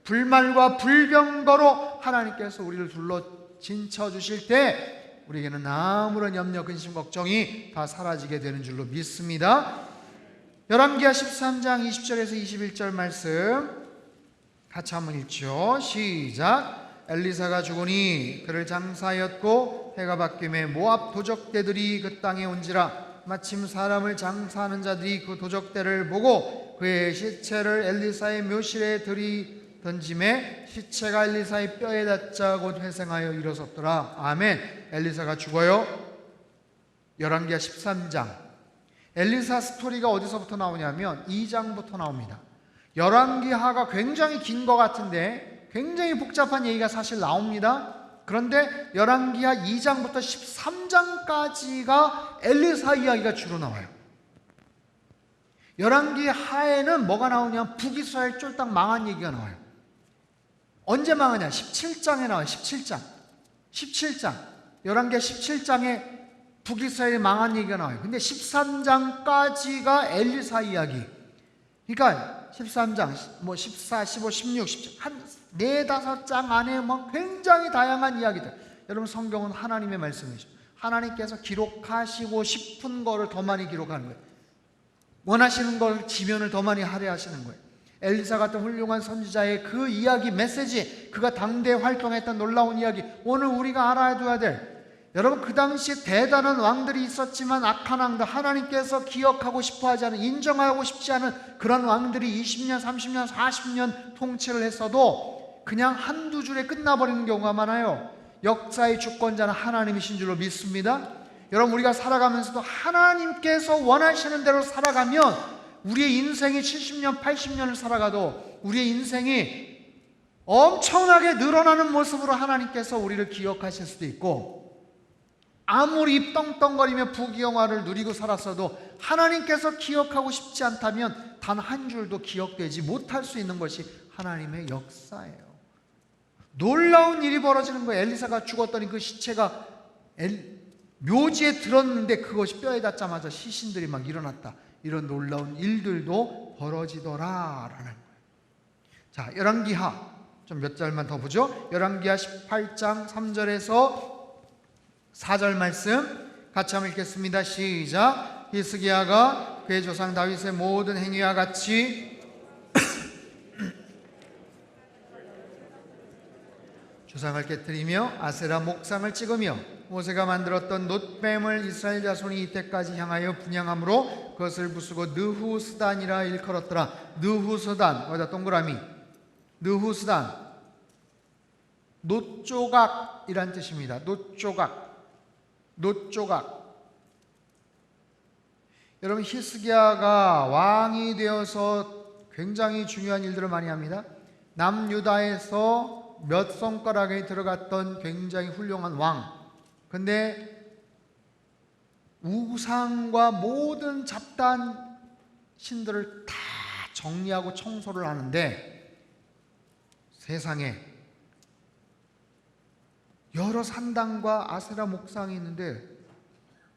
불말과 불병거로 하나님께서 우리를 둘러 진쳐 주실 때 우리에게는 아무런 염려, 근심, 걱정이 다 사라지게 되는 줄로 믿습니다. 열왕기하 13장 20절에서 21절 말씀 같이 한번 읽죠. 시작. 엘리사가 죽으니 그를 장사하였고 해가 바뀌매 모압 도적대들이 그 땅에 온지라. 마침 사람을 장사하는 자들이 그 도적대를 보고 그의 시체를 엘리사의 묘실에 들이던짐에 시체가 엘리사의 뼈에 닿자 곧 회생하여 일어섰더라. 아멘. 엘리사가 죽어요. 열왕기하 13장. 엘리사 스토리가 어디서부터 나오냐면 2장부터 나옵니다. 열왕기하가 굉장히 긴 것 같은데 굉장히 복잡한 얘기가 사실 나옵니다. 그런데 열왕기하 2장부터 13장까지가 엘리사 이야기가 주로 나와요. 열왕기하에는 뭐가 나오냐면 북이스라엘 쫄딱 망한 얘기가 나와요. 언제 망하냐? 17장에 나와요. 17장. 열왕기하 17장에 북이스라엘이 망한 얘기가 나와요. 근데 13장까지가 엘리사 이야기. 그러니까 13장, 14, 15, 16, 17, 한 4-5장 안에 굉장히 다양한 이야기들. 여러분 성경은 하나님의 말씀이죠. 하나님께서 기록하시고 싶은 거를 더 많이 기록하는 거예요. 원하시는 걸 지면을 더 많이 할애하시는 거예요. 엘리사 같은 훌륭한 선지자의 그 이야기, 메시지, 그가 당대에 활동했던 놀라운 이야기, 오늘 우리가 알아둬야 될, 여러분 그 당시에 대단한 왕들이 있었지만 악한 왕들, 하나님께서 기억하고 싶어하지 않은, 인정하고 싶지 않은 그런 왕들이 20년, 30년, 40년 통치를 했어도 그냥 한두 줄에 끝나버리는 경우가 많아요. 역사의 주권자는 하나님이신 줄로 믿습니다. 여러분 우리가 살아가면서도 하나님께서 원하시는 대로 살아가면 우리의 인생이 70년, 80년을 살아가도 우리의 인생이 엄청나게 늘어나는 모습으로 하나님께서 우리를 기억하실 수도 있고, 아무리 떵떵거리며 부귀영화를 누리고 살았어도 하나님께서 기억하고 싶지 않다면 단 한 줄도 기억되지 못할 수 있는 것이 하나님의 역사예요. 놀라운 일이 벌어지는 거예요. 엘리사가 죽었더니 그 시체가 묘지에 들었는데 그것이 뼈에 닿자마자 시신들이 막 일어났다. 이런 놀라운 일들도 벌어지더라라는 거예요. 자, 열왕기하 좀 몇 절만 더 보죠. 열왕기하 18장 3절에서 4절 말씀 같이 한번 읽겠습니다. 시작. 히스기야가 그의 조상 다윗의 모든 행위와 같이 조상을 깨뜨리며 아세라 목상을 찍으며 모세가 만들었던 놋뱀을 이스라엘 자손이 이때까지 향하여 분향함으로 그것을 부수고 느후스단이라 일컬었더라. 느후스단, 거기다 동그라미. 느후스단, 놋조각이란 뜻입니다. 놋조각, 놋조각. 여러분, 히스기야가 왕이 되어서 굉장히 중요한 일들을 많이 합니다. 남유다에서 몇 손가락에 들어갔던 굉장히 훌륭한 왕. 근데 우상과 모든 잡다한 신들을 다 정리하고 청소를 하는데, 세상에 여러 산당과 아세라 목상이 있는데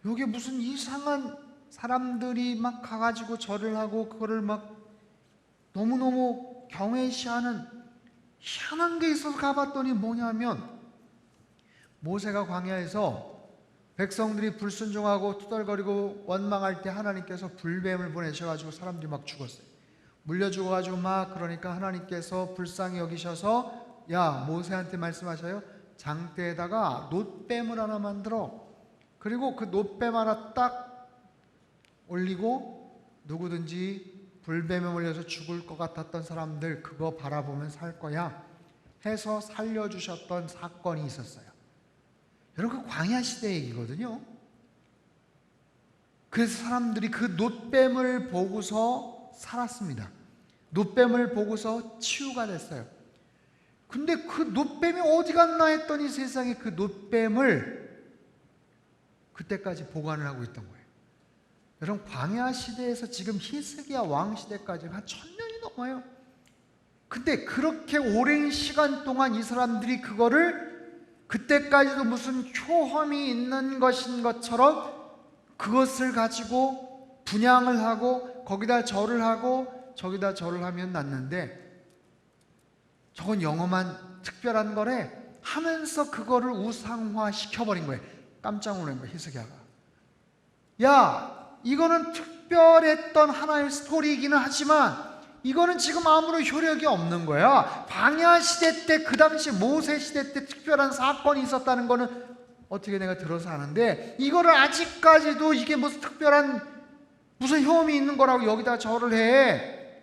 여기 무슨 이상한 사람들이 막 가가지고 절을 하고 그거를 막 너무너무 경외시하는 희한한 게 있어서 가봤더니 뭐냐면, 모세가 광야에서 백성들이 불순종하고 투덜거리고 원망할 때 하나님께서 불뱀을 보내셔가지고 사람들이 막 죽었어요. 물려 죽어가지고 막, 그러니까 하나님께서 불쌍히 여기셔서 야, 모세한테 말씀하셔요. 장대에다가 놋뱀을 하나 만들어. 그리고 그 놋뱀 하나 딱 올리고 누구든지 불뱀에 몰려서 죽을 것 같았던 사람들 그거 바라보면 살 거야 해서 살려주셨던 사건이 있었어요. 여러분, 그 광야 시대 얘기거든요. 그래서 사람들이 그 놋뱀을 보고서 살았습니다. 놋뱀을 보고서 치유가 됐어요. 근데 그 놋뱀이 어디 갔나 했더니 세상에 그 놋뱀을 그때까지 보관을 하고 있던 거예요. 여러분, 광야 시대에서 지금 히스기야 왕 시대까지 한 1000년이 넘어요. 근데 그렇게 오랜 시간 동안 이 사람들이 그거를 그때까지도 무슨 효험이 있는 것인 것처럼 그것을 가지고 분향을 하고 거기다 절을 하고 저기다 절을 하면 낫는데 저건 영험한 특별한 거래 하면서 그거를 우상화 시켜버린 거예요. 깜짝 놀란 거예요, 히스기야가. 야, 이거는 특별했던 하나의 스토리이기는 하지만 이거는 지금 아무런 효력이 없는 거야. 광야 시대 때, 그 당시 모세 시대 때 특별한 사건이 있었다는 거는 어떻게 내가 들어서 아는데, 이거를 아직까지도 이게 무슨 특별한 무슨 효험이 있는 거라고 여기다 절을 해.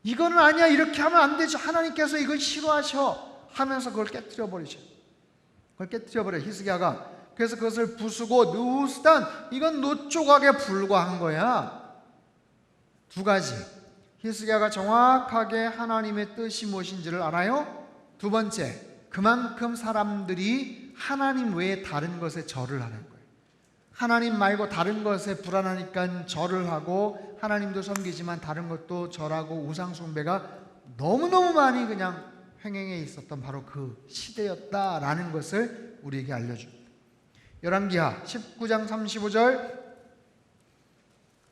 이거는 아니야, 이렇게 하면 안 되죠. 하나님께서 이걸 싫어하셔 하면서 그걸 깨뜨려 버리셔. 그걸 깨뜨려 버려, 히스기야가. 그래서 그것을 부수고 느후스단, 이건 놋조각에 불과한 거야. 두 가지. 히스기야가 정확하게 하나님의 뜻이 무엇인지를 알아요. 두 번째, 그만큼 사람들이 하나님 외에 다른 것에 절을 하는 거예요. 하나님 말고 다른 것에 불안하니까 절을 하고 하나님도 섬기지만 다른 것도 절하고 우상 숭배가 너무너무 많이 그냥 횡행해 있었던 바로 그 시대였다라는 것을 우리에게 알려줍니다. 열왕기하 19장 35절,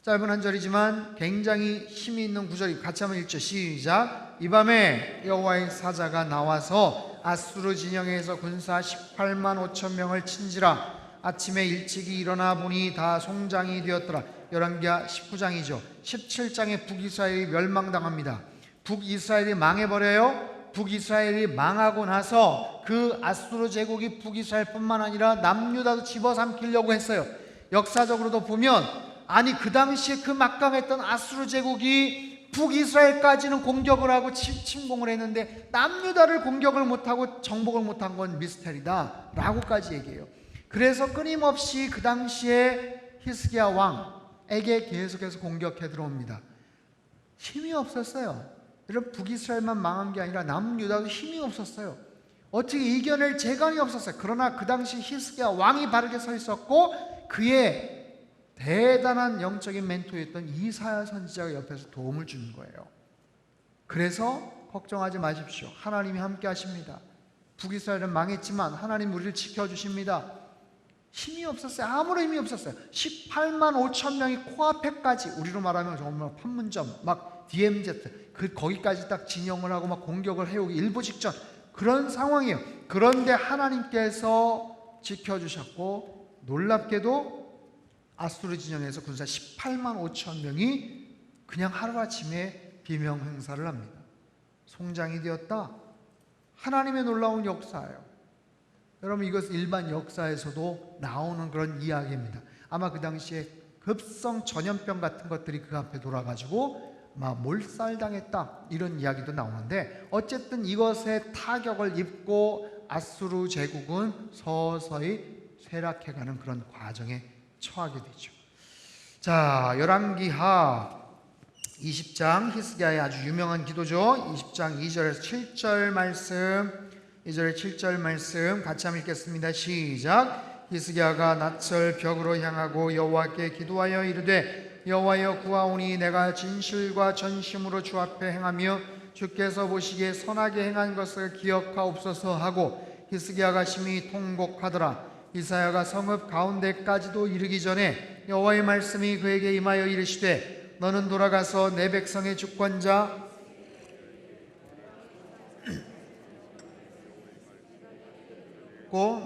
짧은 한 절이지만 굉장히 힘이 있는 구절이 같이 한번 읽죠. 시작. 이 밤에 여호와의 사자가 나와서 아수르 진영에서 군사 18만 5천 명을 친지라. 아침에 일찍이 일어나 보니 다 송장이 되었더라. 열왕기하 19장이죠. 17장에 북이스라엘이 멸망당합니다. 북이스라엘이 망해버려요. 북이스라엘이 망하고 나서 그 아수르 제국이 북이스라엘뿐만 아니라 남유다도 집어삼키려고 했어요. 역사적으로도 보면, 아니 그 당시에 그 막강했던 아수르 제국이 북이스라엘까지는 공격을 하고 침공을 했는데 남유다를 공격을 못하고 정복을 못한 건 미스테리다 라고까지 얘기해요. 그래서 끊임없이 그 당시에 히스기야 왕에게 계속해서 공격해 들어옵니다. 힘이 없었어요. 여러분, 북이스라엘만 망한 게 아니라 남유다도 힘이 없었어요. 어떻게 이겨낼 재간이 없었어요. 그러나 그 당시 히스기야 왕이 바르게 서 있었고 그의 대단한 영적인 멘토였던 이사야 선지자가 옆에서 도움을 주는 거예요. 그래서 걱정하지 마십시오. 하나님이 함께 하십니다. 북이스라엘은 망했지만 하나님 우리를 지켜주십니다. 힘이 없었어요. 아무런 힘이 없었어요. 18만 5천 명이 코앞에까지, 우리로 말하면 정말 판문점 막 DMZ 거기까지 딱 진영을 하고 막 공격을 해오기 일보 직전 그런 상황이에요. 그런데 하나님께서 지켜주셨고 놀랍게도 아수르 진영에서 군사 18만 5천 명이 그냥 하루아침에 비명 행사를 합니다. 송장이 되었다. 하나님의 놀라운 역사예요. 여러분, 이것은 일반 역사에서도 나오는 그런 이야기입니다. 아마 그 당시에 급성 전염병 같은 것들이 그 앞에 돌아가지고 막 몰살당했다 이런 이야기도 나오는데, 어쨌든 이것에 타격을 입고 아수르 제국은 서서히 쇠락해가는 그런 과정에 처하게 되죠. 자, 열왕기하 20장 히스기야의 아주 유명한 기도죠. 20장 2절에서 7절 말씀, 2절에 7절 말씀 같이 한번 읽겠습니다. 시작. 히스기야가 낮설 벽으로 향하고 여호와께 기도하여 이르되 여호와여 구하오니 내가 진실과 전심으로 주 앞에 행하며 주께서 보시기에 선하게 행한 것을 기억하옵소서 하고 히스기야가 심히 통곡하더라. 이사야가 성읍 가운데까지도 이르기 전에 여호와의 말씀이 그에게 임하여 이르시되 너는 돌아가서 내 백성의 주권자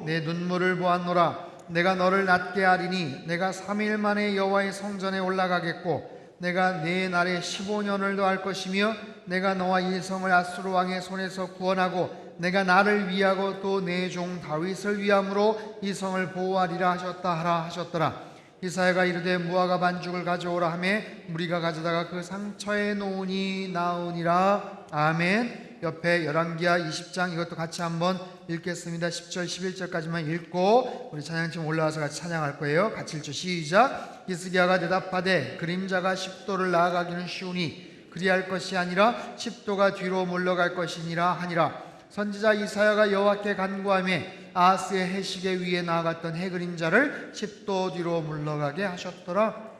내 눈물을 보았노라. 내가 너를 낫게 하리니 내가 3일 만에 여호와의 성전에 올라가겠고 내가 네 날에 15년을 더할 것이며 내가 너와 이 성을 아수르 왕의 손에서 구원하고 내가 나를 위하고 또 내 종 다윗을 위함으로 이 성을 보호하리라 하셨더라. 이사야가 이르되 무화과 반죽을 가져오라 하매 무리가 가져다가 그 상처에 놓으니 나으니라. 아멘. 옆에 열왕기하 20장 이것도 같이 한번 읽겠습니다. 10절 11절까지만 읽고 우리 찬양팀 올라와서 같이 찬양할 거예요. 같이 읽죠. 시작. 히스기야가 대답하되 그림자가 10도를 나아가기는 쉬우니 그리할 것이 아니라 10도가 뒤로 물러갈 것이니라 하니라. 선지자 이사야가 여호와께 간구하며 아하스의 해시계 위에 나아갔던 해 그림자를 10도 뒤로 물러가게 하셨더라.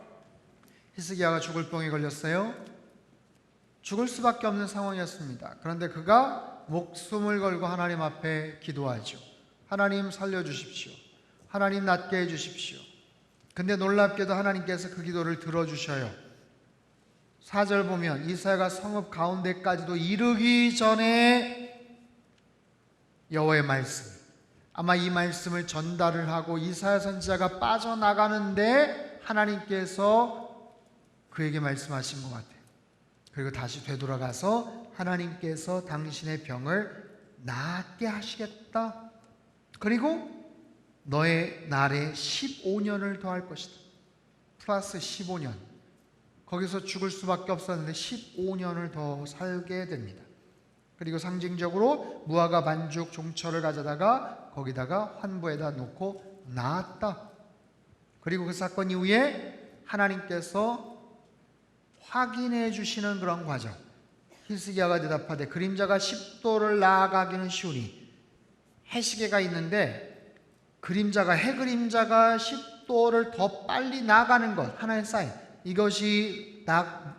히스기야가 죽을 병에 걸렸어요. 죽을 수밖에 없는 상황이었습니다. 그런데 그가 목숨을 걸고 하나님 앞에 기도하죠. 하나님 살려주십시오. 하나님 낫게 해주십시오. 근데 놀랍게도 하나님께서 그 기도를 들어주셔요. 4절 보면 이사야가 성읍 가운데까지도 이르기 전에 여호와의 말씀, 아마 이 말씀을 전달을 하고 이사야 선지자가 빠져나가는데 하나님께서 그에게 말씀하신 것 같아요. 그리고 다시 되돌아가서 하나님께서 당신의 병을 낫게 하시겠다. 그리고 너의 날에 15년을 더할 것이다. 플러스 15년. 거기서 죽을 수밖에 없었는데 15년을 더 살게 됩니다. 그리고 상징적으로 무화과 반죽 종철을 가져다가 거기다가 환부에다 놓고 나았다. 그리고 그 사건 이후에 하나님께서 확인해 주시는 그런 과정. 히스기야가 대답하되 그림자가 10도를 나아가기는 쉬우니, 해시계가 있는데 해 그림자가 10도를 더 빨리 나아가는 것, 하나의 사인. 이것이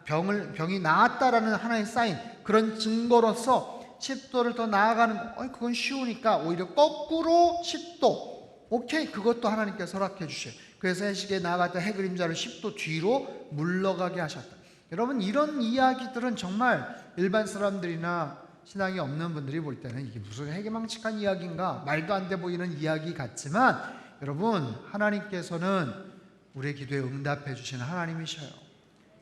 병이 나았다라는 하나의 사인, 그런 증거로서 10도를 더 나아가는 것, 그건 쉬우니까 오히려 거꾸로 10도, 오케이, 그것도 하나님께서 허락해 주셔요. 그래서 해시계에 나아갔던 해 그림자를 10도 뒤로 물러가게 하셨다. 여러분, 이런 이야기들은 정말 일반 사람들이나 신앙이 없는 분들이 볼 때는 이게 무슨 해괴망측한 이야기인가, 말도 안 돼 보이는 이야기 같지만, 여러분, 하나님께서는 우리의 기도에 응답해 주시는 하나님이셔요.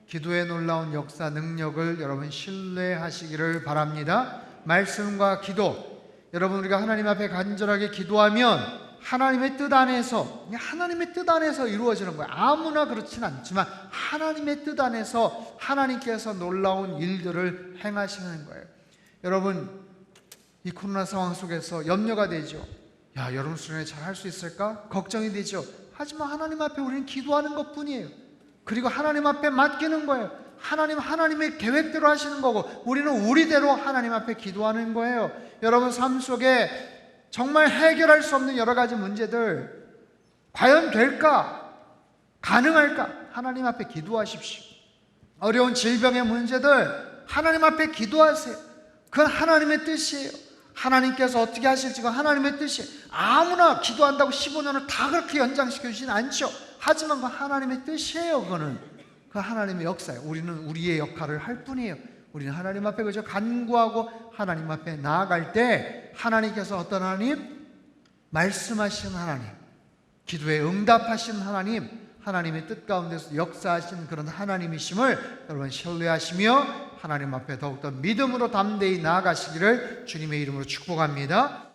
기도의 놀라운 역사 능력을 여러분 신뢰하시기를 바랍니다. 말씀과 기도, 여러분, 우리가 하나님 앞에 간절하게 기도하면 하나님의 뜻 안에서 이루어지는 거예요. 아무나 그렇진 않지만 하나님의 뜻 안에서 하나님께서 놀라운 일들을 행하시는 거예요. 여러분, 이 코로나 상황 속에서 염려가 되죠. 여러분 수련회 잘 할 수 있을까? 걱정이 되죠. 하지만 하나님 앞에 우리는 기도하는 것뿐이에요. 그리고 하나님 앞에 맡기는 거예요. 하나님의 계획대로 하시는 거고 우리는 우리대로 하나님 앞에 기도하는 거예요. 여러분 삶 속에 정말 해결할 수 없는 여러 가지 문제들 과연 될까? 가능할까? 하나님 앞에 기도하십시오. 어려운 질병의 문제들 하나님 앞에 기도하세요. 그건 하나님의 뜻이에요. 하나님께서 어떻게 하실지 그건 하나님의 뜻이에요. 아무나 기도한다고 15년을 다 그렇게 연장시켜 주진 않죠. 하지만 그건 하나님의 뜻이에요. 그건 하나님의 역사예요. 우리는 우리의 역할을 할 뿐이에요. 우리는 하나님 앞에 그저 간구하고 하나님 앞에 나아갈 때 하나님께서 어떤 하나님? 말씀하시는 하나님, 기도에 응답하시는 하나님, 하나님의 뜻 가운데서 역사하시는 그런 하나님이심을 여러분 신뢰하시며 하나님 앞에 더욱더 믿음으로 담대히 나아가시기를 주님의 이름으로 축복합니다.